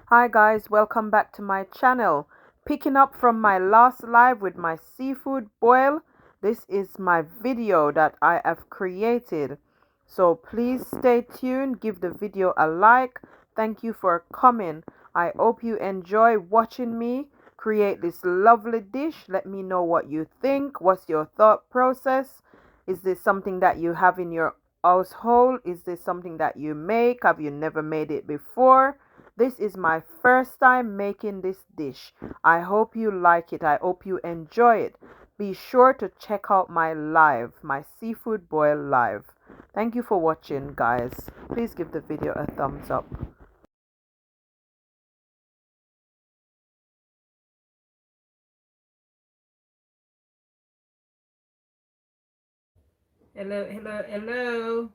Hi guys, welcome back to my channel. Picking up from my last live with my seafood boil, this is my video that I have created. So please stay tuned, give the video a like. Thank you for coming. I hope you enjoy watching me create this lovely dish. Let me know what you think. What's your thought process? Is this something that you have in your household? Is this something that you make? Have you never made it before? This is my first time making this dish. I hope you like it. I hope you enjoy it. Be sure to check out my live, my seafood boil live. Thank you for watching, guys. Please give the video a thumbs up. Hello.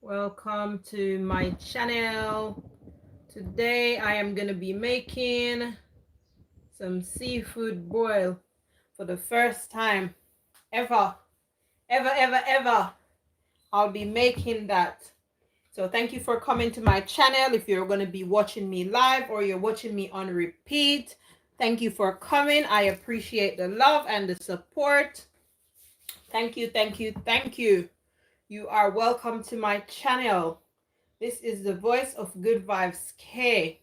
Welcome to my channel. Today I am going to be making some seafood boil for the first time ever. Ever. I'll be making that. So thank you for coming to my channel. If you're going to be watching me live or you're watching me on repeat, thank you for coming. I appreciate the love and the support. Thank you. You are welcome to my channel. This is the voice of Good Vibes K.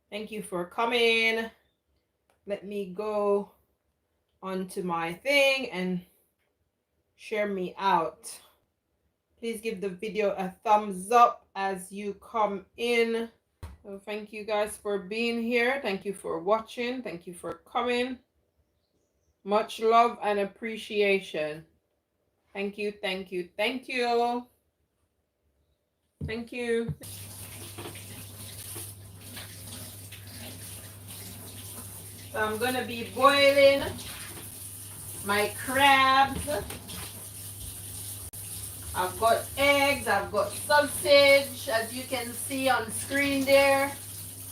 Thank you for coming. Let me go onto my thing and share me out. Please give the video a thumbs up as you come in. So thank you guys for being here. Thank you for watching. Thank you for coming. Much love and appreciation. Thank you. So I'm going to be boiling my crabs. I've got eggs, I've got sausage, as you can see on screen there.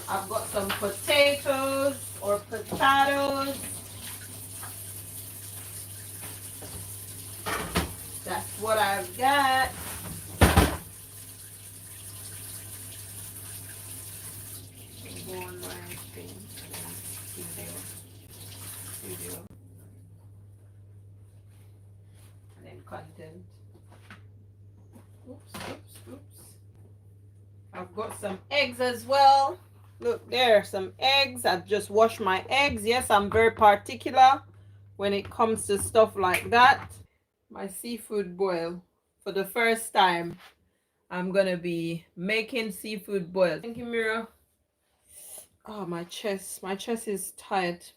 I've got some potatoes or potatoes. That's what I've got. Go on my thing. Studio. And then content. Oops. I've got some eggs as well. Look there, some eggs. I've just washed my eggs. Yes, I'm very particular when it comes to stuff like that. My seafood boil. For the first time, I'm gonna be making seafood boil. Thank you, Mira. Oh, my chest is tight.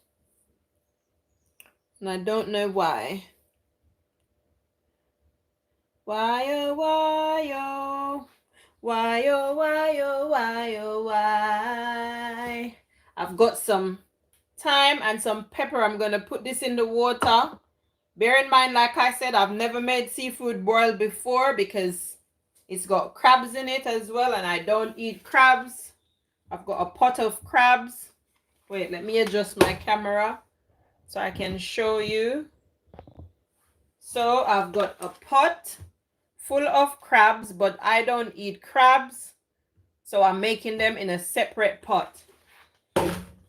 And I don't know why. Why? I've got some thyme and some pepper. I'm gonna put this in the water. Bear in mind, like I said, I've never made seafood boil before because it's got crabs in it as well, and I don't eat crabs. I've got a pot of crabs. Wait, let me adjust my camera so I can show you. So I've got a pot full of crabs, but I don't eat crabs, so I'm making them in a separate pot.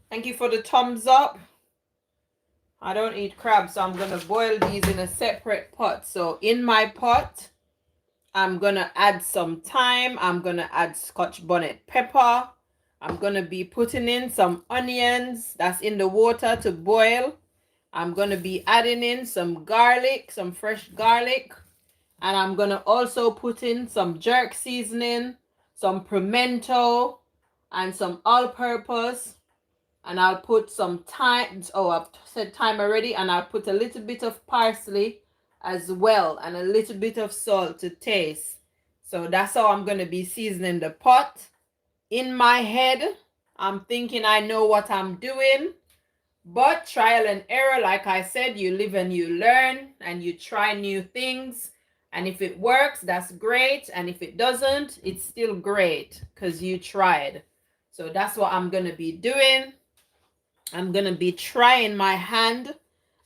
Thank you for the thumbs up. I don't eat crabs, so I'm gonna boil these in a separate pot. So in my pot, I'm gonna add some thyme. I'm gonna add Scotch bonnet pepper. I'm gonna be putting in some onions that's in the water to boil. I'm gonna be adding in some garlic, some fresh garlic. And I'm going to also put in some jerk seasoning, some pimento, and some all-purpose. And I'll put some thyme. Oh, I've said thyme already. And I'll put a little bit of parsley as well. And a little bit of salt to taste. So that's how I'm going to be seasoning the pot. In my head, I'm thinking I know what I'm doing. But trial and error, like I said, you live and you learn. And you try new things. And if it works, that's great. And if it doesn't, it's still great because you tried. So that's what I'm going to be doing. I'm going to be trying my hand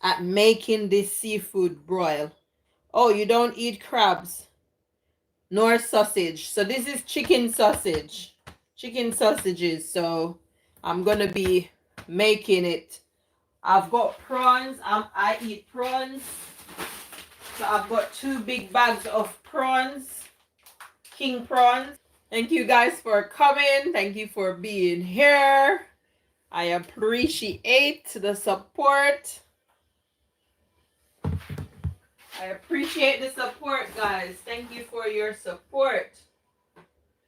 at making this seafood broil. Oh, you don't eat crabs nor sausage. So this is chicken sausage. chicken sausages. So I'm gonna be making it. I've got prawns. I eat prawns. So I've got 2 big bags of prawns, king prawns. Thank you guys for coming. Thank you for being here. I appreciate the support. I appreciate the support, guys. Thank you for your support.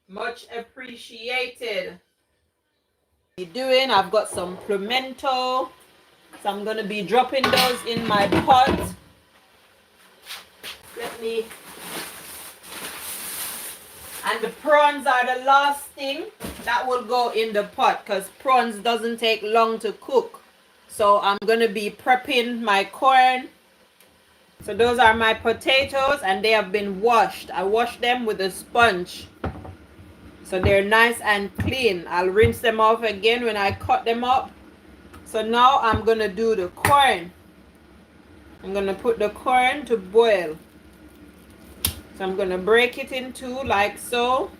Much appreciated. Doing, I've got some pimento, so I'm gonna be dropping those in my pot. And the prawns are the last thing that will go in the pot, because prawns doesn't take long to cook. So I'm gonna be prepping my corn. So those are my potatoes, and they have been washed. I washed them with a sponge, so they're nice and clean. I'll rinse them off again when I cut them up. So now I'm gonna do the corn. I'm gonna put the corn to boil. So I'm gonna break it in 2 like so.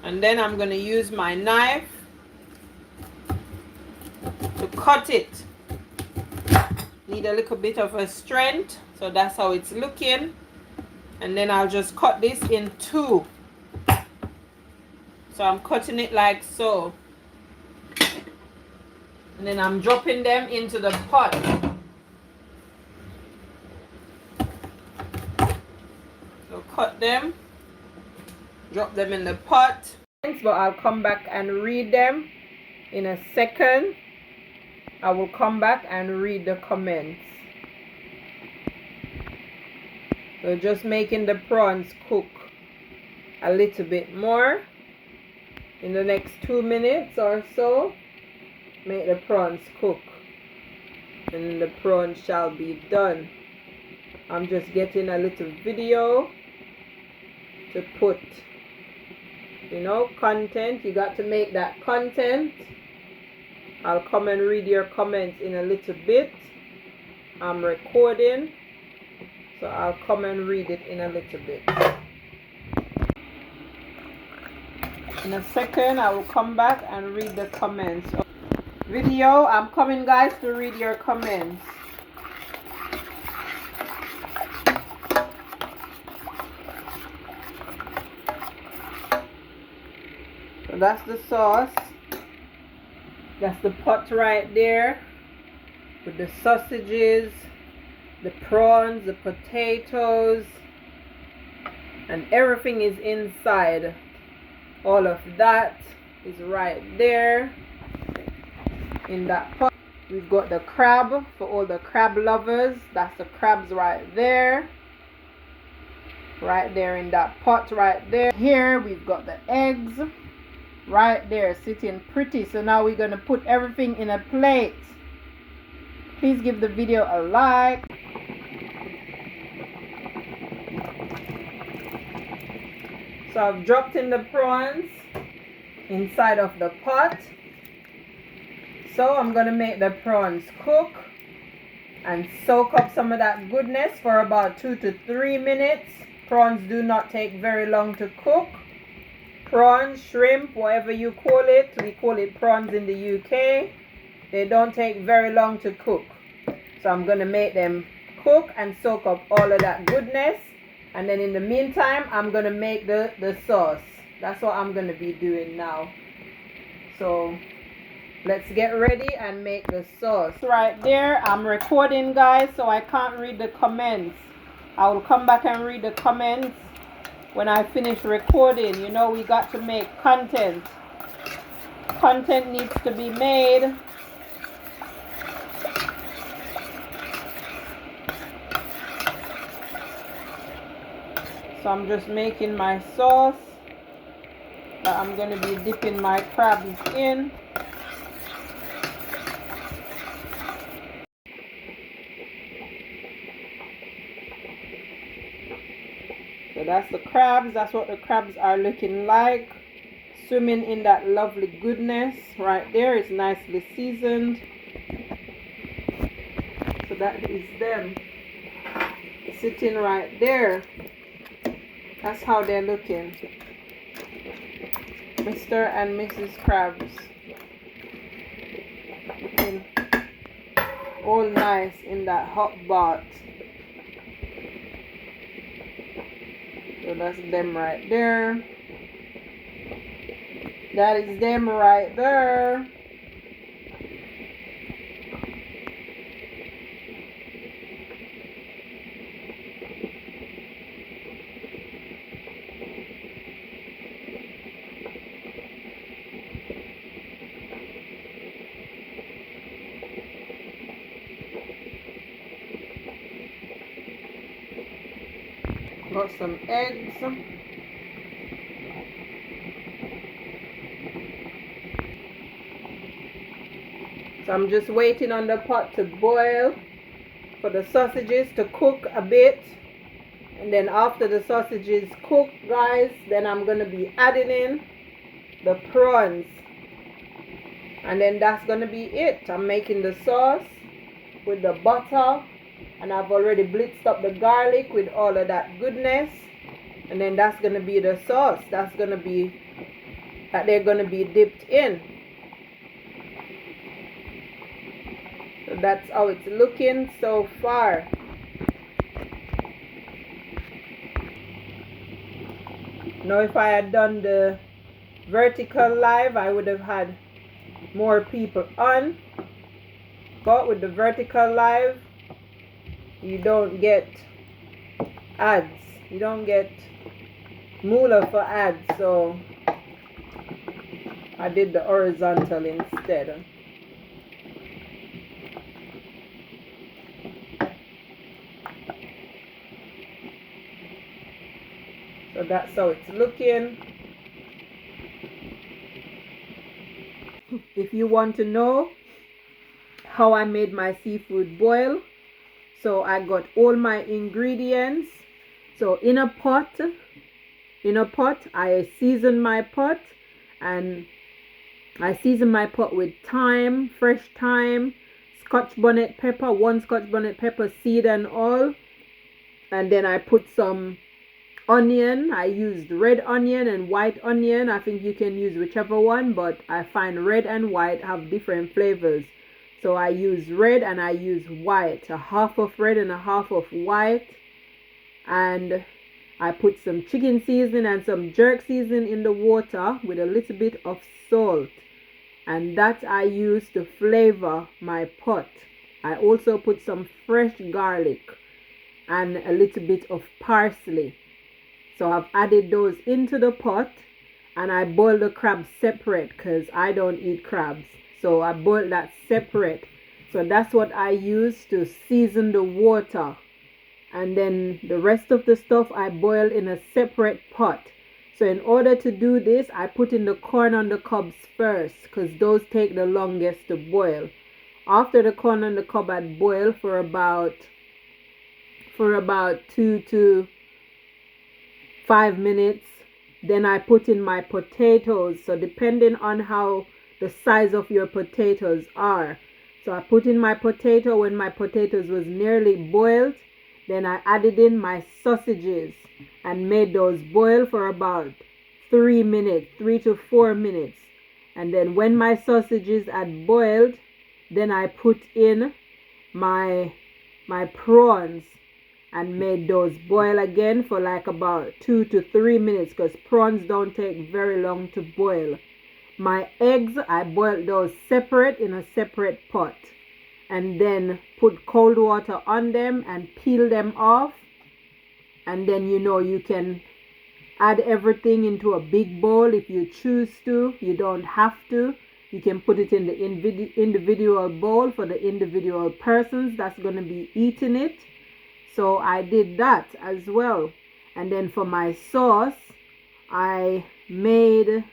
And then I'm gonna use my knife to cut it. Need a little bit of a strength, so that's how it's looking. And then I'll just cut this in 2. So I'm cutting it like so. And then I'm dropping them into the pot. So cut them, drop them in the pot. But I'll come back and read them in a second. I will come back and read the comments. So just making the prawns cook a little bit more. In the next 2 minutes or so, make the prawns cook. And the prawns shall be done. I'm just getting a little video to put, content. You got to make that content. I'll come and read your comments in a little bit. I'm recording, so I'll come and read it in a little bit. In a second, I will come back and read the comments. Video, I'm coming, guys, to read your comments. So that's the sauce. That's the pot right there with the sausages, the prawns, the potatoes, and everything is inside. All of that is right there in that pot. We've got the crab for all the crab lovers. That's the crabs right there. Right there in that pot right there. Here we've got the eggs. Right there, sitting pretty. So now we're going to put everything in a plate. Please give the video a like. So I've dropped in the prawns inside of the pot. So I'm going to make the prawns cook and soak up some of that goodness for about 2 to 3 minutes. Prawns do not take very long to cook. Prawns, shrimp, whatever you call it. We call it prawns in the UK. They don't take very long to cook. So I'm going to make them cook and soak up all of that goodness. And then in the meantime, I'm going to make the sauce. That's what I'm going to be doing now. So let's get ready and make the sauce. Right there, I'm recording, guys, so I can't read the comments. I will come back and read the comments when I finish recording. We got to make content. Content needs to be made. So I'm just making my sauce that I'm going to be dipping my crabs in. So that's the crabs. That's what the crabs are looking like. Swimming in that lovely goodness right there. It's nicely seasoned. So that is them sitting right there. That's how they're looking. Mr. and Mrs. Krabs. Looking all nice in that hot bath. So that's them right there. That is them right there. Got some eggs. So I'm just waiting on the pot to boil for the sausages to cook a bit. And then after the sausages cook, guys, then I'm going to be adding in the prawns. And then that's going to be it. I'm making the sauce with the butter. And I've already blitzed up the garlic with all of that goodness. And then that's going to be the sauce. That's going to be, that they're going to be dipped in. So that's how it's looking so far. Now if I had done the vertical live, I would have had more people on. But with the vertical live, you don't get ads. You don't get moolah for ads. So I did the horizontal instead. So that's how it's looking. If you want to know how I made my seafood boil, so I got all my ingredients. So in a pot, I season my pot, and I season my pot with thyme, fresh thyme, Scotch bonnet pepper, 1 Scotch bonnet pepper seed and all. And then I put some onion. I used red onion and white onion. I think you can use whichever one, but I find red and white have different flavors. So I use red and I use white, a half of red and a half of white. And I put some chicken seasoning and some jerk seasoning in the water with a little bit of salt. And that I use to flavor my pot. I also put some fresh garlic and a little bit of parsley. So I've added those into the pot, and I boil the crabs separate because I don't eat crabs. So I boil that separate. So that's what I use to season the water. And then the rest of the stuff I boil in a separate pot. So in order to do this, I put in the corn on the cobs first because those take the longest to boil. After the corn on the cob had boiled for about 2 to 5 minutes, then I put in my potatoes. So depending on how the size of your potatoes are. So I put in my potato when my potatoes was nearly boiled. Then I added in my sausages and made those boil for about 3 to 4 minutes. And then when my sausages had boiled, then I put in my prawns and made those boil again for like about 2 to 3 minutes because prawns don't take very long to boil. My eggs, I boiled those separate in a separate pot and then put cold water on them and peel them off. And then you can add everything into a big bowl if you choose to. You don't have to. You can put it in the individual bowl for the individual persons that's going to be eating it. So I did that as well. And then for my sauce, I made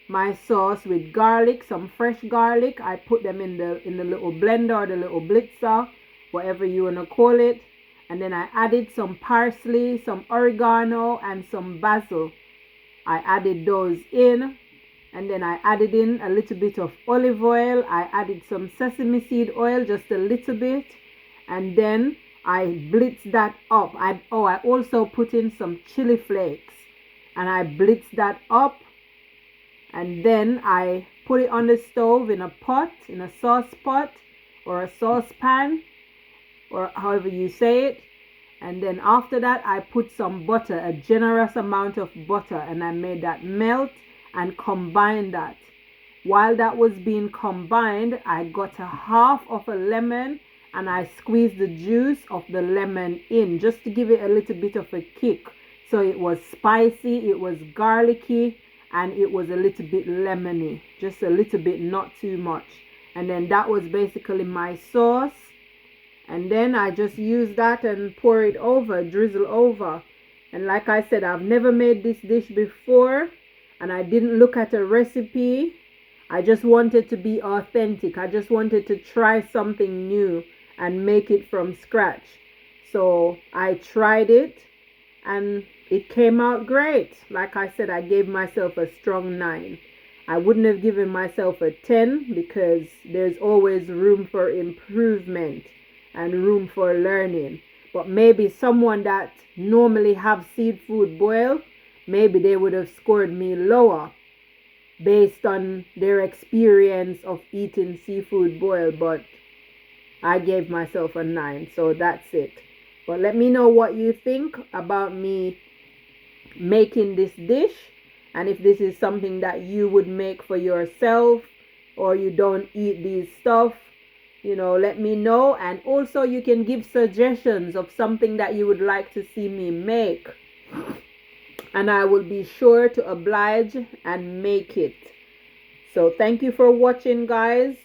my sauce with garlic, some fresh garlic. I put them in the little blender or the little blitzer, whatever you want to call it. And then I added some parsley, some oregano, and some basil. I added those in. And then I added in a little bit of olive oil. I added some sesame seed oil, just a little bit. And then I blitzed that up. I also put in some chili flakes. And I blitzed that up. and then I put it on the stove in a pot, in a sauce pot or a saucepan, or however you say it. And then after that, I put some butter, a generous amount of butter, and I made that melt and combined that. While that was being combined, I got a half of a lemon and I squeezed the juice of the lemon in just to give it a little bit of a kick. So it was spicy, it was garlicky, and it was a little bit lemony. Just a little bit, not too much. And then that was basically my sauce. And then I just use that and pour it over, drizzle over. And like I said, I've never made this dish before, and I didn't look at a recipe. I just wanted to be authentic. I just wanted to try something new and make it from scratch. So I tried it and it came out great. Like I said, I gave myself a strong 9. I wouldn't have given myself a 10 because there's always room for improvement and room for learning. But maybe someone that normally have seafood boil, maybe they would have scored me lower based on their experience of eating seafood boil, but I gave myself a 9, so that's it. But let me know what you think about me making this dish, and if this is something that you would make for yourself, or you don't eat these stuff, you know, let me know. And also you can give suggestions of something that you would like to see me make, and I will be sure to oblige and make it. So thank you for watching, guys.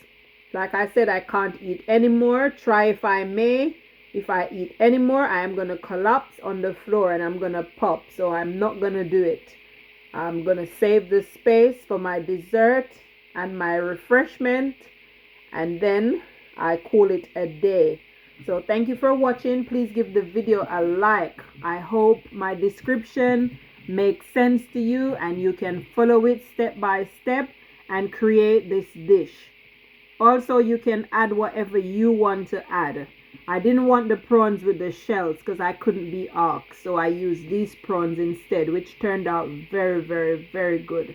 Like I said, I can't eat anymore. Try if I may. If I eat anymore, I am going to collapse on the floor and I'm going to pop. So I'm not going to do it. I'm going to save the space for my dessert and my refreshment, and then I call it a day. So thank you for watching. Please give the video a like. I hope my description makes sense to you and you can follow it step by step and create this dish. Also, you can add whatever you want to add. I didn't want the prawns with the shells because I couldn't be asked, so I used these prawns instead, which turned out very, very, very good.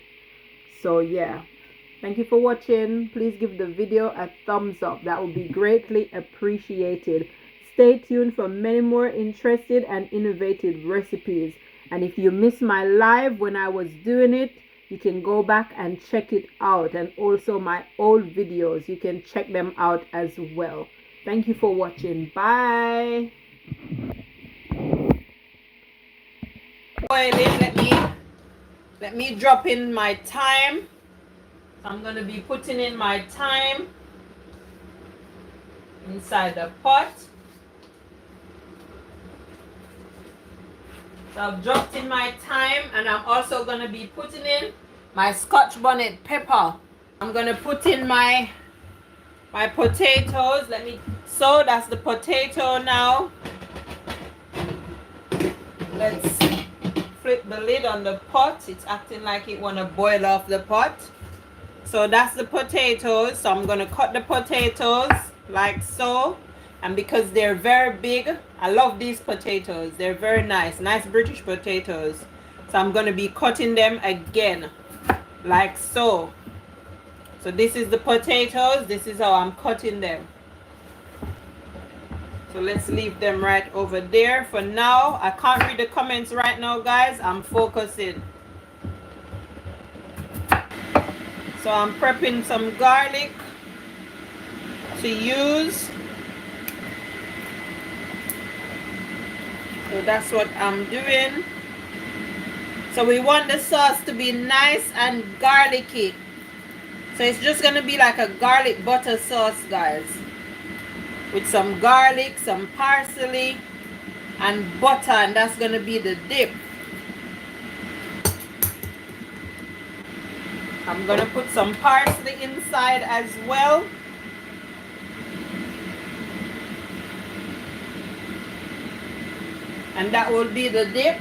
So yeah, thank you for watching. Please give the video a thumbs up. That would be greatly appreciated. Stay tuned for many more interesting and innovative recipes. And if you missed my live when I was doing it, you can go back and check it out. And also my old videos, you can check them out as well. Thank you for watching. Bye. Boiling. Let me drop in my thyme. I'm going to be putting in my thyme inside the pot. So I've dropped in my thyme, and I'm also going to be putting in my Scotch bonnet pepper. I'm going to put in my potatoes. So that's the potato now. Let's flip the lid on the pot. It's acting like it want to boil off the pot. So that's the potatoes. So I'm going to cut the potatoes like so. And because they're very big, I love these potatoes. They're very nice British potatoes. So I'm going to be cutting them again like so. So this is the potatoes. This is how I'm cutting them. So let's leave them right over there for now. I can't read the comments right now, guys. I'm focusing. So I'm prepping some garlic to use. So that's what I'm doing. So we want the sauce to be nice and garlicky. So it's just going to be like a garlic butter sauce, guys. With some garlic, some parsley, and butter. And that's going to be the dip. I'm going to put some parsley inside as well. And that will be the dip.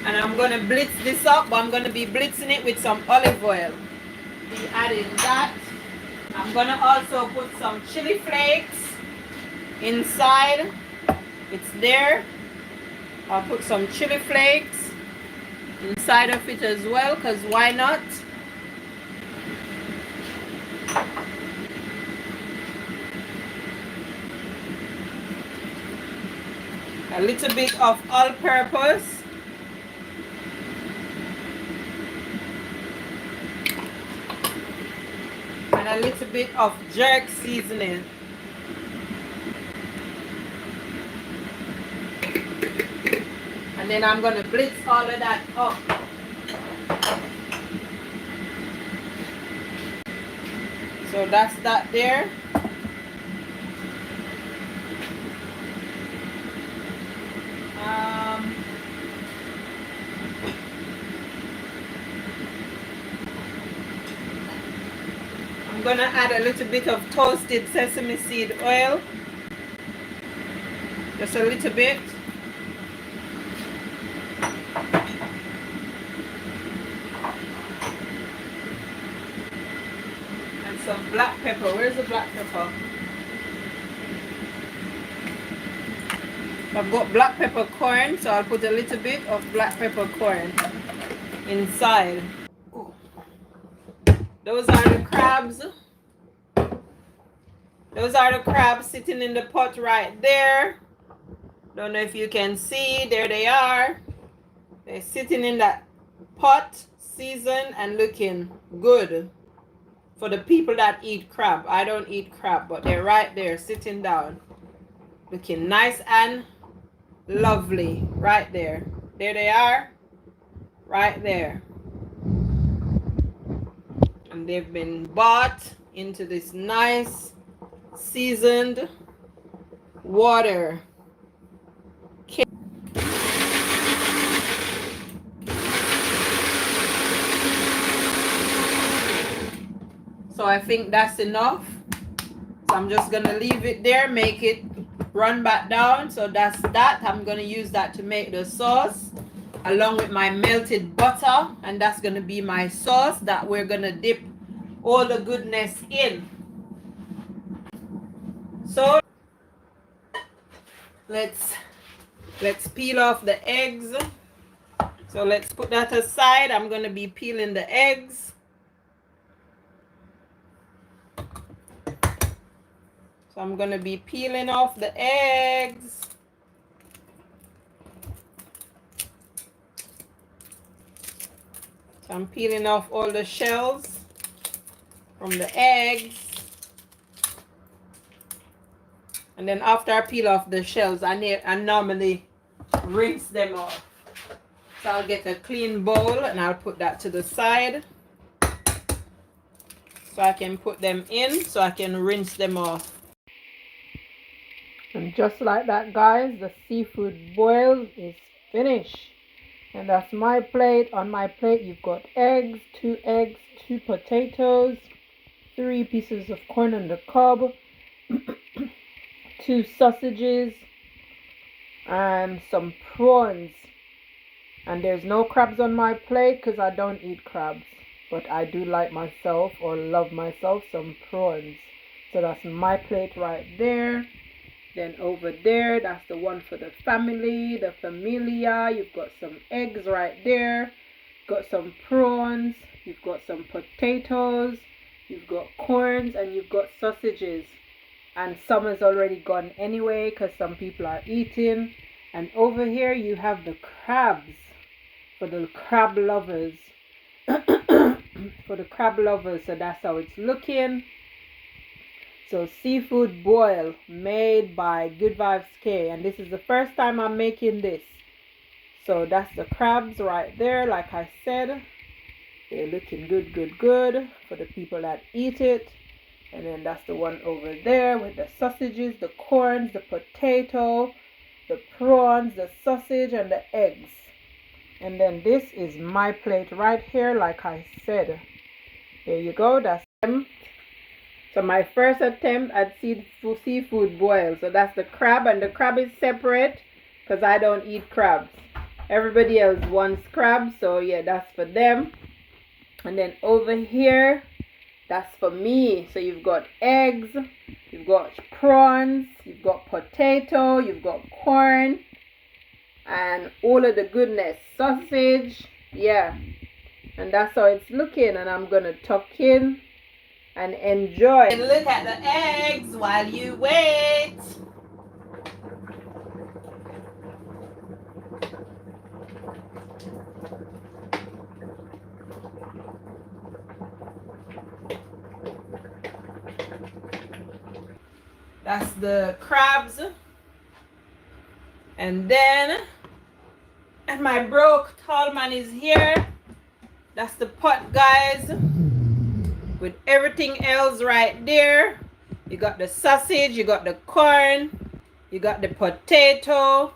And I'm going to blitz this up, but I'm going to be blitzing it with some olive oil. Be adding that. I'm going to also put some chili flakes inside. It's there. I'll put some chili flakes inside of it as well, because why not? A little bit of all-purpose. And a little bit of jerk seasoning. And then I'm going to blitz all of that up. So that's that there. I'm going to add a little bit of toasted sesame seed oil. Just a little bit. And some black pepper. Where's the black pepper? I've got black pepper corn, so I'll put a little bit of black pepper corn inside. Ooh. Those are the crabs. Those are the crabs sitting in the pot right there. Don't know if you can see. There they are. They're sitting in that pot, seasoned and looking good for the people that eat crab. I don't eat crab, but they're right there sitting down, looking nice and lovely right there. There they are, right there. And they've been bought into this nice seasoned water. So I think that's enough. So I'm just gonna leave it there, make it run back down. So that's that. I'm gonna use that to make the sauce along with my melted butter, and that's gonna be my sauce that we're gonna dip all the goodness in. So let's peel off the eggs. So let's put that aside. I'm gonna be peeling the eggs. So I'm gonna be peeling off the eggs. So I'm peeling off all the shells from the eggs. And then after I peel off the shells, I normally rinse them off. So I'll get a clean bowl and I'll put that to the side. So I can put them in so I can rinse them off. And just like that, guys, the seafood boil is finished. And that's my plate. On my plate, you've got eggs, 2 potatoes, 3 pieces of corn on the cob, 2 sausages, and some prawns. And there's no crabs on my plate because I don't eat crabs. But I do like myself, or love myself, some prawns. So that's my plate right there. Then over there, that's the one for the family, the familia. You've got some eggs right there. Got some prawns. You've got some potatoes. You've got corns, and you've got sausages. And summer's already gone anyway because some people are eating. And over here, you have the crabs for the crab lovers. For the crab lovers, so that's how it's looking. So seafood boil made by Good Vibes K, and this is the first time I'm making this. So that's the crabs right there. Like I said, they're looking good for the people that eat it. And then that's the one over there with the sausages, the corns, the potato, the prawns, the sausage, and the eggs. And then this is my plate right here, like I said. There you go. That's them. So my first attempt at seafood boil. So that's the crab, and the crab is separate because I don't eat crabs. Everybody else wants crabs, so yeah, that's for them. And then over here, that's for me. So you've got eggs, you've got prawns, you've got potato, you've got corn, and all of the goodness. Sausage, yeah. And that's how it's looking, and I'm gonna tuck in and enjoy. And look at the eggs while you wait. That's the crabs. And then, and my broke tall man is here. That's the pot, guys, with everything else right there. You got the sausage, you got the corn, you got the potato,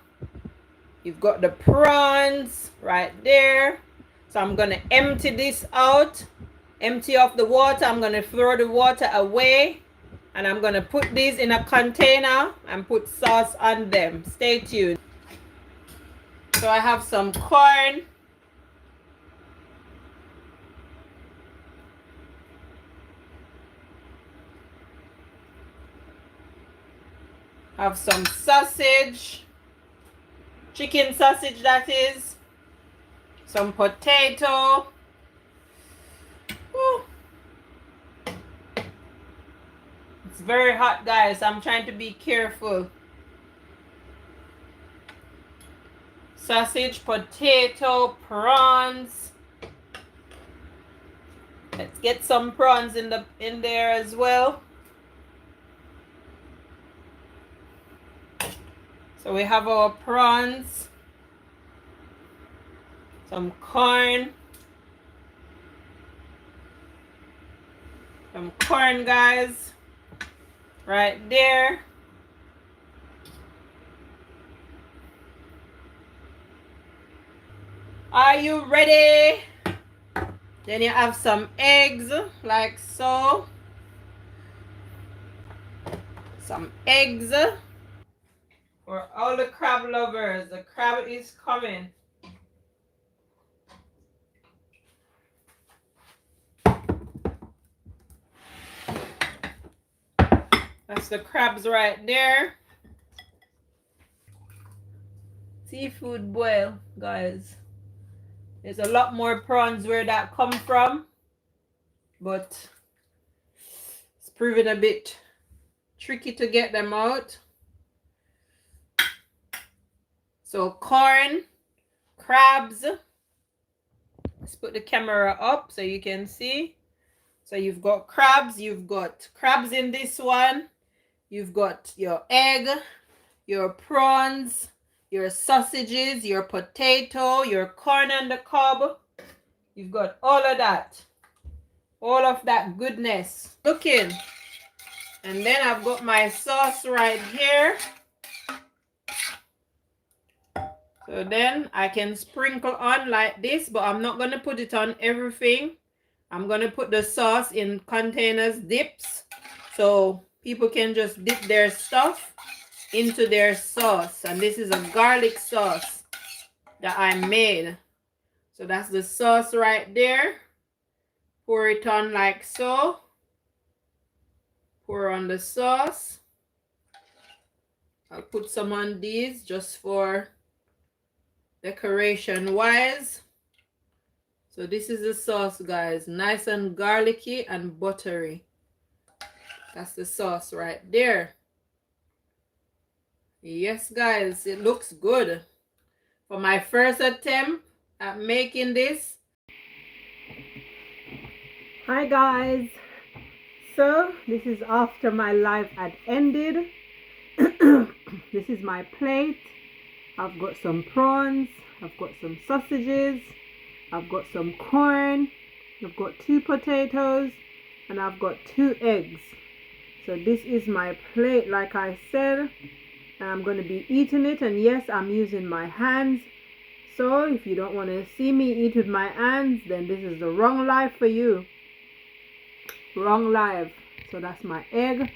you've got the prawns right there. So I'm gonna empty this out, empty off the water. I'm gonna throw the water away, and I'm gonna put these in a container and put sauce on them. Stay tuned. So I have some corn. Have some sausage, chicken sausage that is, some potato. Woo. It's very hot, guys. I'm trying to be careful. Sausage, potato, prawns. Let's get some prawns in there as well. So we have our prawns, some corn, guys, right there. Are you ready? Then you have some eggs, like so. Some eggs. For all the crab lovers, the crab is coming. That's the crabs right there. Seafood boil, guys. There's a lot more prawns where that come from, but it's proving a bit tricky to get them out. So corn, crabs. Let's put the camera up so you can see. So you've got crabs in this one. You've got your egg, your prawns, your sausages, your potato, your corn on the cob. You've got all of that goodness cooking. And then I've got my sauce right here. So then I can sprinkle on like this, but I'm not going to put it on everything. I'm going to put the sauce in containers, dips, so people can just dip their stuff into their sauce. And this is a garlic sauce that I made. So that's the sauce right there. Pour it on like so. Pour on the sauce. I'll put some on these just for decoration wise. So this is the sauce, guys. Nice and garlicky and buttery. That's the sauce right there. Yes, guys, it looks good. For my first attempt at making this. Hi guys. So this is after my live had ended. This is my plate. I've got some prawns, I've got some sausages, I've got some corn, I've got 2 potatoes, and I've got 2 eggs. So this is my plate, like I said, and I'm going to be eating it. And yes, I'm using my hands. So if you don't want to see me eat with my hands, then this is the wrong life for you. Wrong life. So that's my egg.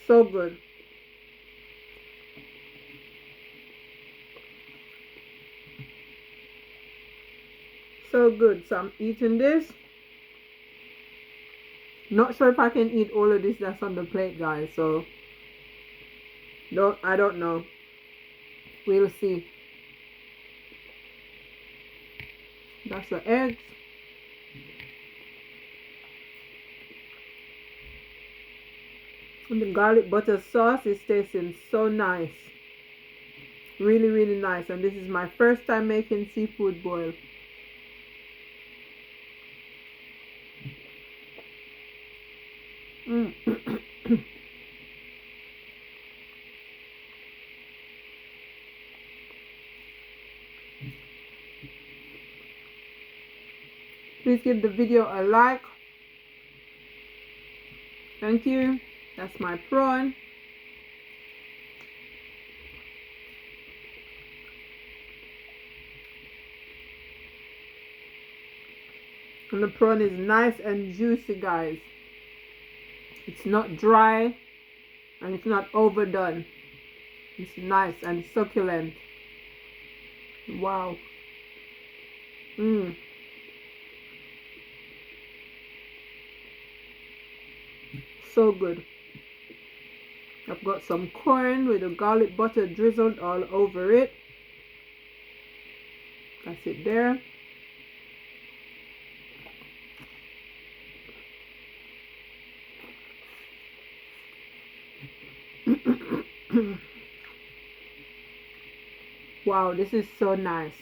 So good. So good. So I'm eating this. Not sure if I can eat all of this that's on the plate, guys. So, I don't know. We'll see. That's the eggs. And the garlic butter sauce is tasting so nice. Really, really nice. And this is my first time making seafood boil. Please give the video a like. Thank you. That's my prawn. And the prawn is nice and juicy, guys. It's not dry and it's not overdone. It's nice and succulent. Wow. So good. I've got some corn with the garlic butter drizzled all over it. That's it there. Wow, this is so nice.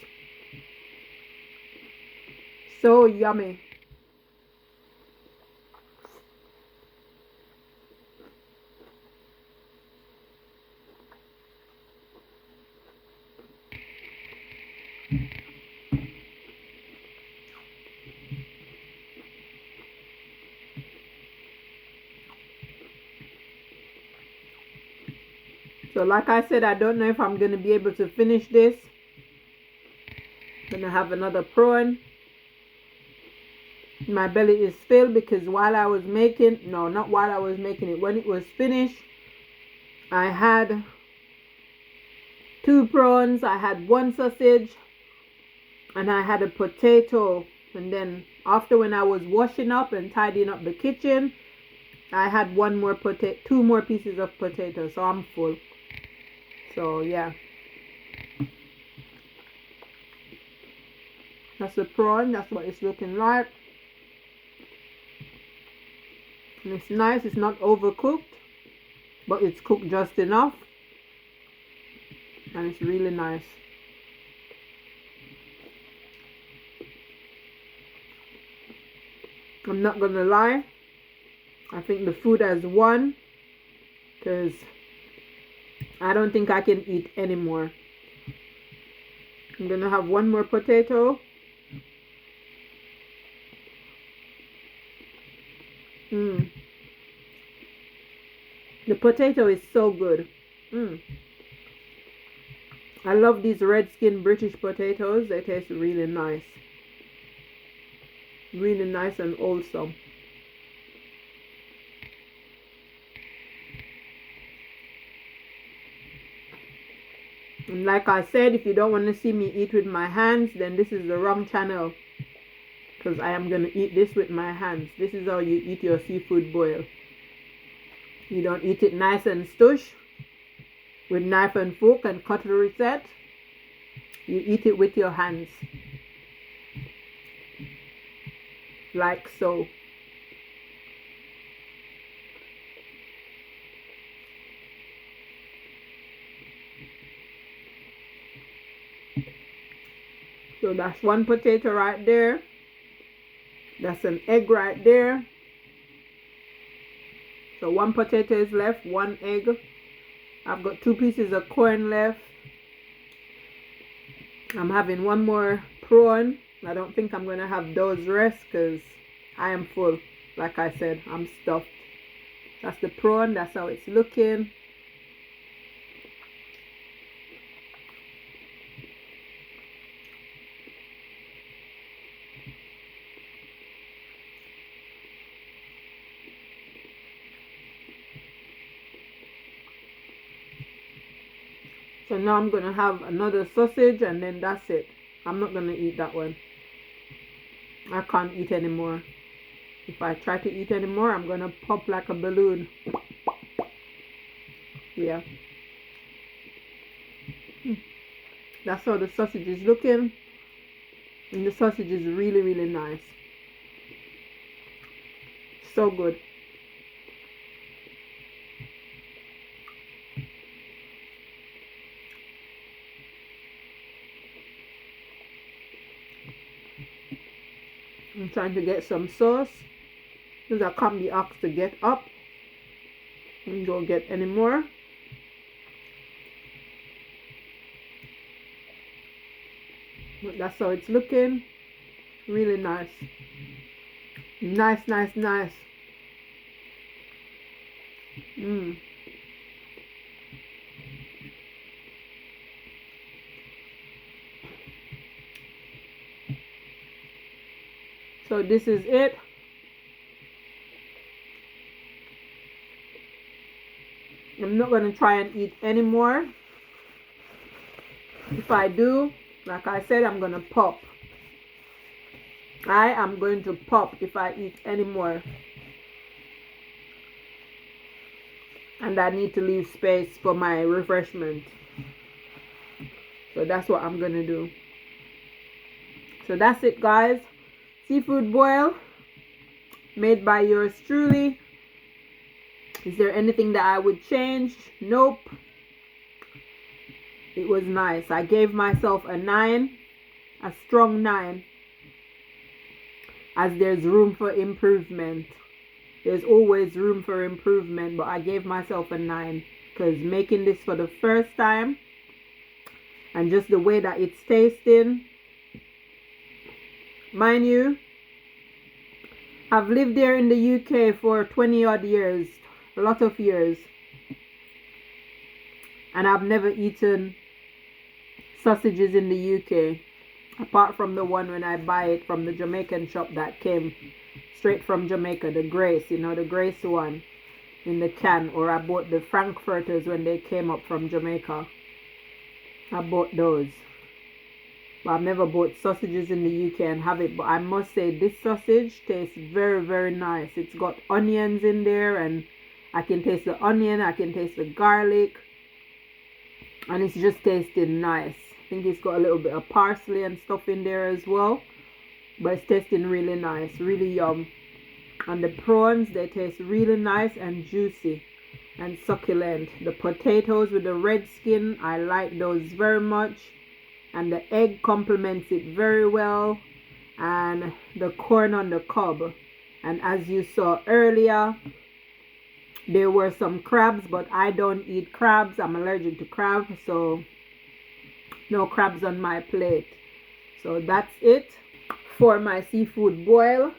So yummy. So like I said, I don't know if I'm going to be able to finish this. I'm going to have another prawn. My belly is filled because while I was making, no, not while I was making it, when it was finished, I had 2 prawns, I had 1 sausage, and I had a potato. And then after, when I was washing up and tidying up the kitchen, I had 2 more pieces of potato. So I'm full. So yeah, that's the prawn. That's what it's looking like. And it's nice. It's not overcooked, but it's cooked just enough. And it's really nice. I'm not gonna lie, I think the food has won, because I don't think I can eat anymore. I'm gonna have 1 more potato. The potato is so good. I love these red skin British potatoes. They taste really nice. Really nice and wholesome. And like I said, if you don't want to see me eat with my hands, then this is the wrong channel. Because I am going to eat this with my hands. This is how you eat your seafood boil. You don't eat it nice and stush with knife and fork and cutlery set. You eat it with your hands. Like so. So that's 1 potato right there. That's an egg right there. So 1 potato is left, 1 egg. I've got 2 pieces of corn left. I'm having 1 more prawn. I don't think I'm going to have those rest because I am full. Like I said, I'm stuffed. That's the prawn. That's how it's looking. So now I'm going to have another sausage and then that's it. I'm not going to eat that one. I can't eat anymore. If I try to eat any more, I'm gonna pop like a balloon. Yeah. That's how the sausage is looking. And the sausage is really, really nice. So good. I'm trying to get some sauce because I can't be asked to get up and go get any more. But that's how it's looking. Really nice. Nice, nice, nice. So this is it. I'm not going to try and eat anymore. If I do, like I said, I'm going to pop. I am going to pop if I eat anymore. And I need to leave space for my refreshment. So that's what I'm going to do. So that's it, guys. Seafood boil made by yours truly. Is there anything that I would change? Nope. It was nice. I gave myself a 9, a strong 9, as there's room for improvement. There's always room for improvement, but I gave myself a 9 because making this for the first time and just the way that it's tasting. Mind you, I've lived there in the UK for 20 odd years, a lot of years, and I've never eaten sausages in the UK apart from the one when I buy it from the Jamaican shop that came straight from Jamaica, the Grace, you know, the Grace one in the can, or I bought the Frankfurters when they came up from Jamaica. I bought those. But I've never bought sausages in the UK and have it. But I must say this sausage tastes very, very nice. It's got onions in there and I can taste the onion. I can taste the garlic. And it's just tasting nice. I think it's got a little bit of parsley and stuff in there as well. But it's tasting really nice. Really yum. And the prawns, they taste really nice and juicy and succulent. The potatoes with the red skin, I like those very much. And the egg complements it very well, and the corn on the cob. And as you saw earlier, there were some crabs, but I don't eat crabs. I'm allergic to crab, so no crabs on my plate. So that's it for my seafood boil.